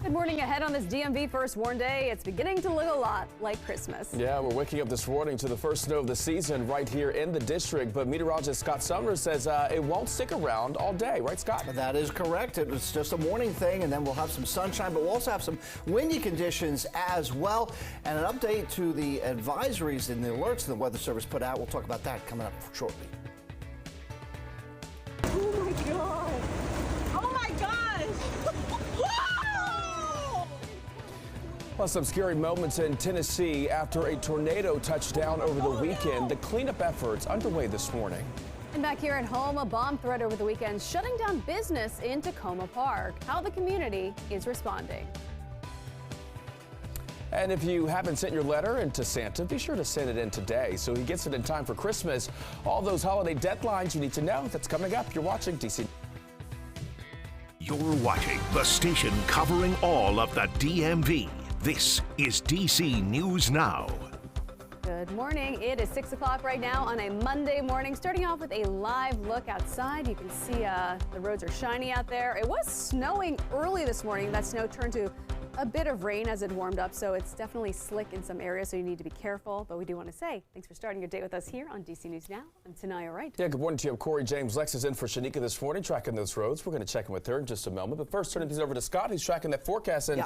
Good morning. Ahead on this DMV First Warn Day, it's beginning to look a lot like Christmas. Yeah, we're waking up this morning to the first snow of the season right here in the district, but meteorologist Scott Sumner says it won't stick around all day. Right, Scott? That is correct. It's just a morning thing, and then we'll have some sunshine, but we'll also have some windy conditions as well. And an update to the advisories and the alerts the Weather Service put out. We'll talk about that coming up shortly. Oh my God. Oh my gosh. Plus, some scary moments in Tennessee after a tornado touched down over the weekend. The cleanup efforts underway this morning. And back here at home, a bomb threat over the weekend shutting down business in Tacoma Park. How the community is responding. And if you haven't sent your letter into Santa, be sure to send it in today so he gets it in time for Christmas. All those holiday deadlines you need to know, that's coming up. You're watching DC. You're watching the station covering all of the DMV. This is DC News Now. Good morning. It is 6 o'clock right now on a Monday morning. Starting off with a live look outside. You can see the roads are shiny out there. It was snowing early this morning. That snow turned to a bit of rain as it warmed up, so it's definitely slick in some areas, so you need to be careful. But we do want to say thanks for starting your day with us here on DC News Now. I'm Tanaya Wright. Yeah, good morning to you. I'm Corey James. Lex is in for Shanika this morning, tracking those roads. We're going to check in with her in just a moment. But first, turning things over to Scott, who's tracking that forecast. And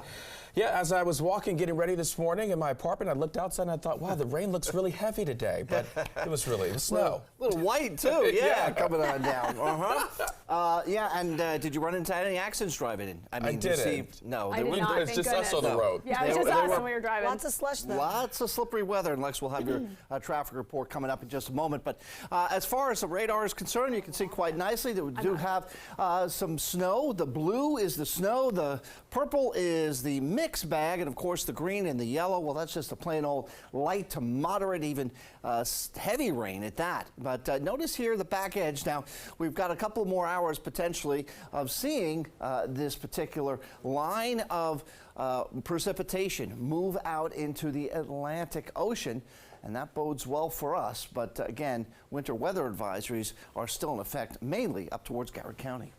yeah, as I was walking, getting ready this morning in my apartment, I looked outside and I thought, wow, the rain looks really heavy today. But it was snow. A little white, too. Yeah, coming on down. Yeah, and did you run into any accidents driving in? I didn't. No, I did not. It's just us on the road. Yeah, it was just us when we were driving. Lots of slush though. Lots of slippery weather, and Lex will have your traffic report coming up in just a moment. But as far as the radar is concerned, you can see quite nicely that we do have some snow. The blue is the snow, the purple is the mixed bag, and of course the green and the yellow, well, that's just a plain old light to moderate, even heavy rain at that. But notice here the back edge. Now, we've got a couple more hours potentially of seeing this particular line of precipitation move out into the Atlantic Ocean, and that bodes well for us. But again, winter weather advisories are still in effect, mainly up towards Garrett County.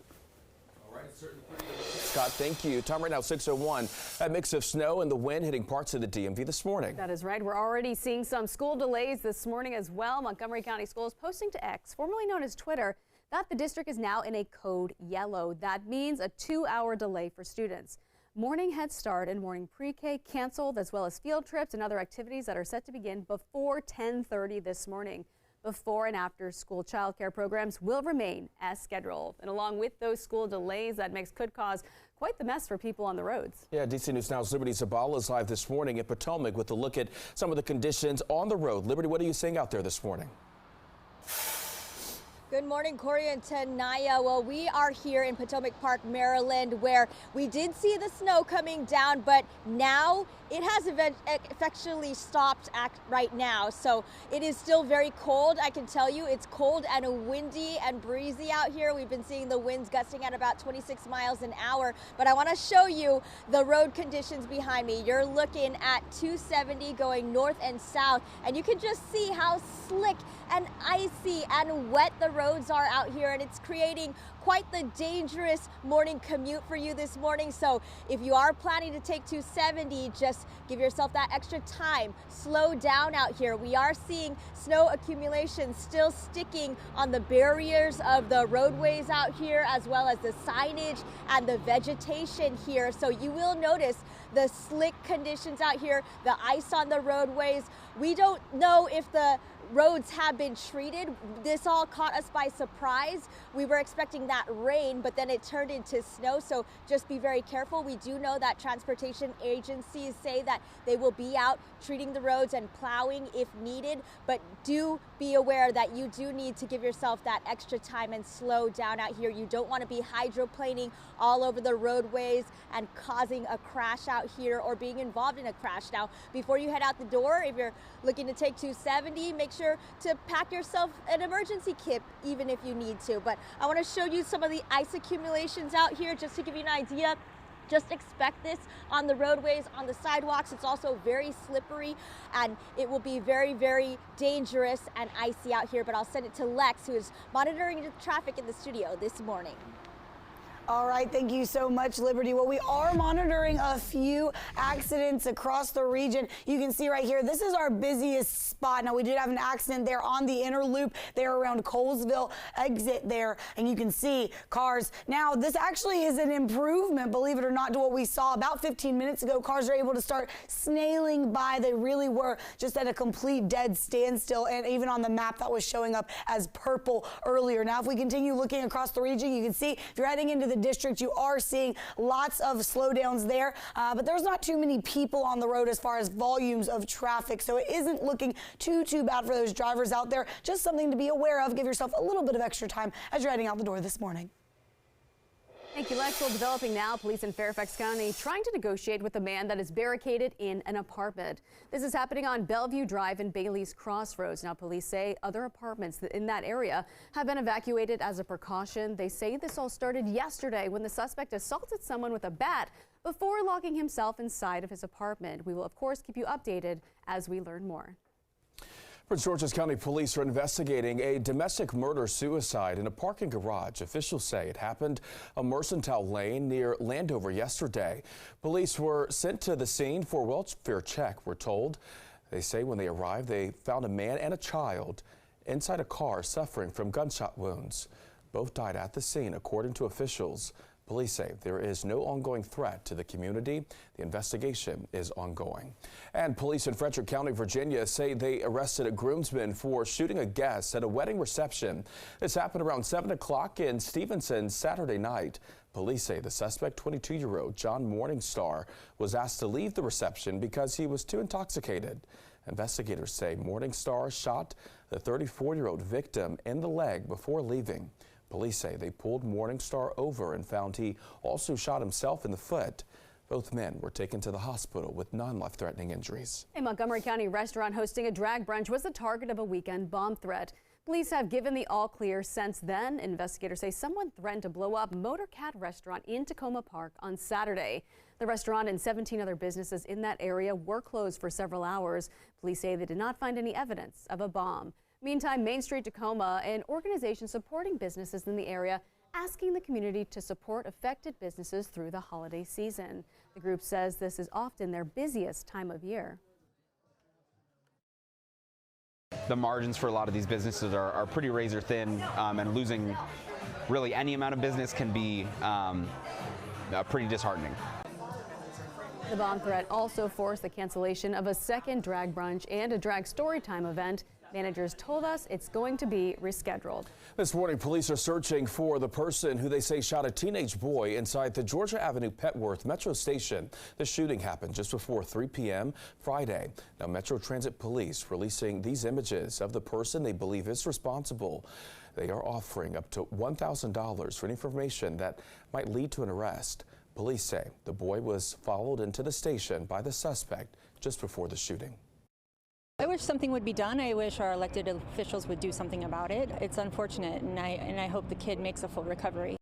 All right, certainly pretty good. Scott, thank you. Time right now, 6:01. A mix of snow and the wind hitting parts of the DMV this morning. That is right. We're already seeing some school delays this morning as well. Montgomery County Schools posting to X, formerly known as Twitter, that the district is now in a code yellow. That means a 2-hour delay for students. Morning Head Start and morning pre-K canceled, as well as field trips and other activities that are set to begin before 10:30 this morning. Before and after school childcare programs will remain as scheduled. And along with those school delays, that mix could cause quite the mess for people on the roads. Yeah, DC News Now's Liberty Zabala is live this morning in Potomac with a look at some of the conditions on the road. Liberty, what are you seeing out there this morning? Good morning, Corey and Tanaya. Well, we are here in Potomac Park, Maryland, where we did see the snow coming down, but now it has effectually stopped right now. So it is still very cold. I can tell you it's cold and windy and breezy out here. We've been seeing the winds gusting at about 26 miles an hour. But I want to show you the road conditions behind me. You're looking at 270 going north and south, and you can just see how slick and icy and wet the roads are out here, and it's creating quite the dangerous morning commute for you this morning. So if you are planning to take 270, just give yourself that extra time. Slow down out here. We are seeing snow accumulation still sticking on the barriers of the roadways out here, as well as the signage and the vegetation here. So you will notice the slick conditions out here, the ice on the roadways. We don't know if the roads have been treated. This all caught us by surprise. We were expecting that rain, but then it turned into snow, so just be very careful. We do know that transportation agencies say that they will be out treating the roads and plowing if needed, but do be aware that you do need to give yourself that extra time and slow down out here. You don't want to be hydroplaning all over the roadways and causing a crash out here or being involved in a crash. Now, before you head out the door, if you're looking to take 270, make sure to pack yourself an emergency kit, even if you need to. But I want to show you some of the ice accumulations out here just to give you an idea. Just expect this on the roadways, on the sidewalks. It's also very slippery, and it will be very, very dangerous and icy out here. But I'll send it to Lex, who is monitoring the traffic in the studio this morning. All right, thank you so much, Liberty. Well, we are monitoring a few accidents across the region. You can see right here, this is our busiest spot. Now, we did have an accident there on the inner loop there around Colesville exit there, and you can see cars. Now, this actually is an improvement, believe it or not, to what we saw about 15 minutes ago. Cars are able to start snailing by. They really were just at a complete dead standstill, and even on the map that was showing up as purple earlier. Now, if we continue looking across the region, you can see if you're heading into the district, you are seeing lots of slowdowns there, but there's not too many people on the road as far as volumes of traffic, so it isn't looking too bad for those drivers out there. Just something to be aware of. Give yourself a little bit of extra time as you're heading out the door this morning. Thank you, Lex. Well, developing now, police in Fairfax County trying to negotiate with a man that is barricaded in an apartment. This is happening on Bellevue Drive and Bailey's Crossroads. Now, police say other apartments in that area have been evacuated as a precaution. They say this all started yesterday when the suspect assaulted someone with a bat before locking himself inside of his apartment. We will, of course, keep you updated as we learn more. Prince George's County Police are investigating a domestic murder-suicide in a parking garage. Officials say it happened on Mercantile Lane near Landover yesterday. Police were sent to the scene for a welfare check, we're told. They say when they arrived, they found a man and a child inside a car suffering from gunshot wounds. Both died at the scene, according to officials. Police say there is no ongoing threat to the community. The investigation is ongoing. And police in Frederick County, Virginia say they arrested a groomsman for shooting a guest at a wedding reception. This happened around 7 o'clock in Stevenson Saturday night. Police say the suspect, 22-year-old John Morningstar, was asked to leave the reception because he was too intoxicated. Investigators say Morningstar shot the 34-year-old victim in the leg before leaving. Police say they pulled Morningstar over and found he also shot himself in the foot. Both men were taken to the hospital with non-life-threatening injuries. A Montgomery County restaurant hosting a drag brunch was the target of a weekend bomb threat. Police have given the all clear since then. Investigators say someone threatened to blow up Motorcat restaurant in Tacoma Park on Saturday. The restaurant and 17 other businesses in that area were closed for several hours. Police say they did not find any evidence of a bomb. Meantime, Main Street Tacoma, an organization supporting businesses in the area, asking the community to support affected businesses through the holiday season. The group says this is often their busiest time of year. The margins for a lot of these businesses are pretty razor thin, and losing really any amount of business can be pretty disheartening. The bomb threat also forced the cancellation of a second drag brunch and a drag story time event. Managers told us it's going to be rescheduled. This morning, police are searching for the person who they say shot a teenage boy inside the Georgia Avenue Petworth Metro Station. The shooting happened just before 3 p.m. Friday. Now, Metro Transit Police releasing these images of the person they believe is responsible. They are offering up to $1,000 for information that might lead to an arrest. Police say the boy was followed into the station by the suspect just before the shooting. I wish something would be done. I wish our elected officials would do something about it. It's unfortunate, and I hope the kid makes a full recovery.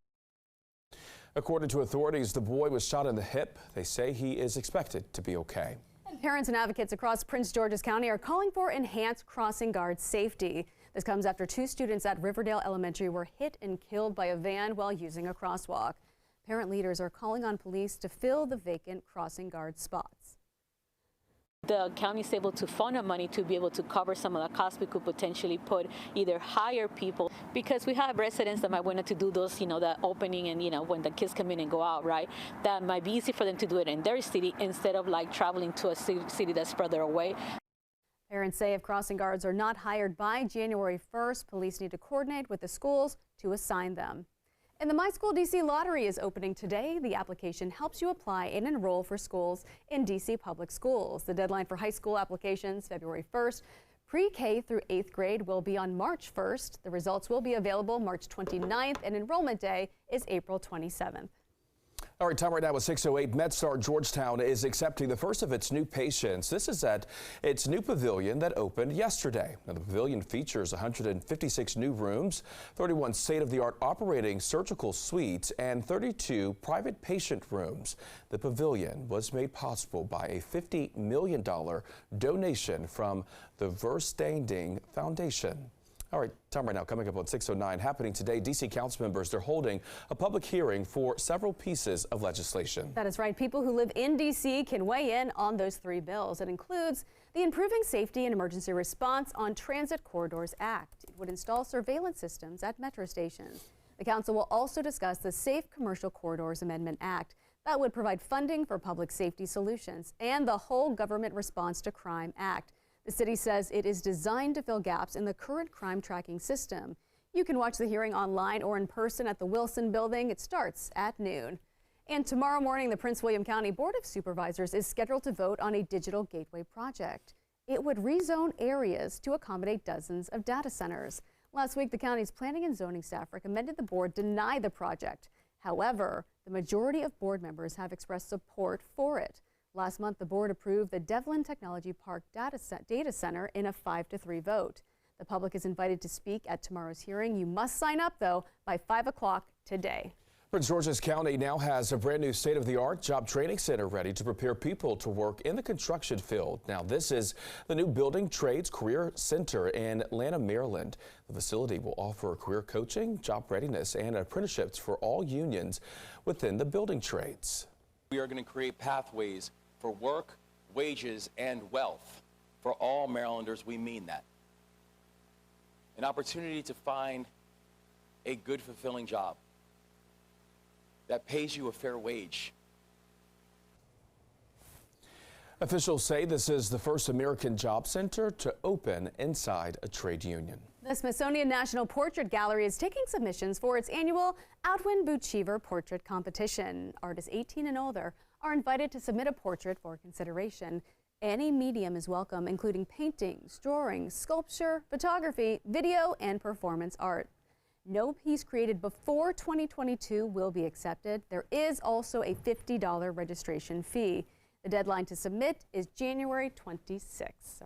According to authorities, the boy was shot in the hip. They say he is expected to be okay. Parents and advocates across Prince George's County are calling for enhanced crossing guard safety. This comes after 2 students at Riverdale Elementary were hit and killed by a van while using a crosswalk. Parent leaders are calling on police to fill the vacant crossing guard spots. The county is able to fund our money to be able to cover some of the costs. We could potentially put either hire people, because we have residents that might want to do those, the opening and, when the kids come in and go out, right? That might be easy for them to do it in their city instead of like traveling to a city that's further away. Parents say if crossing guards are not hired by January 1st, police need to coordinate with the schools to assign them. And the My School DC lottery is opening today. The application helps you apply and enroll for schools in DC public schools. The deadline for high school applications, February 1st. Pre-K through 8th grade will be on March 1st. The results will be available March 29th, and enrollment day is April 27th. All right, time right now is 6:08. MedStar Georgetown is accepting the first of its new patients. This is at its new pavilion that opened yesterday. Now, the pavilion features 156 new rooms, 31 state-of-the-art operating surgical suites, and 32 private patient rooms. The pavilion was made possible by a $50 million donation from the Verstanding Foundation. All right, time right now coming up on 6:09. Happening today, D.C. council members, they're holding a public hearing for several pieces of legislation. That is right. People who live in D.C. can weigh in on those 3 bills. It includes the Improving Safety and Emergency Response on Transit Corridors Act. It would install surveillance systems at metro stations. The council will also discuss the Safe Commercial Corridors Amendment Act that would provide funding for public safety solutions, and the Whole Government Response to Crime Act. The city says it is designed to fill gaps in the current crime tracking system. You can watch the hearing online or in person at the Wilson Building. It starts at noon. And tomorrow morning, the Prince William County Board of Supervisors is scheduled to vote on a digital gateway project. It would rezone areas to accommodate dozens of data centers. Last week, the county's planning and zoning staff recommended the board deny the project. However, the majority of board members have expressed support for it. Last month, the board approved the Devlin Technology Park data center in a 5-3 vote. The public is invited to speak at tomorrow's hearing. You must sign up, though, by 5 o'clock today. Prince George's County now has a brand new state-of-the-art job training center ready to prepare people to work in the construction field. Now, this is the new Building Trades Career Center in Atlanta, Maryland. The facility will offer career coaching, job readiness, and apprenticeships for all unions within the building trades. We are going to create pathways for work, wages, and wealth for all Marylanders. We mean that. An opportunity to find a good, fulfilling job that pays you a fair wage. Officials say this is the first American job center to open inside a trade union. The Smithsonian National Portrait Gallery is taking submissions for its annual Outwin Bucheever Portrait Competition. Artists 18 and older are invited to submit a portrait for consideration. Any medium is welcome, including paintings, drawings, sculpture, photography, video, and performance art. No piece created before 2022 will be accepted. There is also a $50 registration fee. The deadline to submit is January 26th.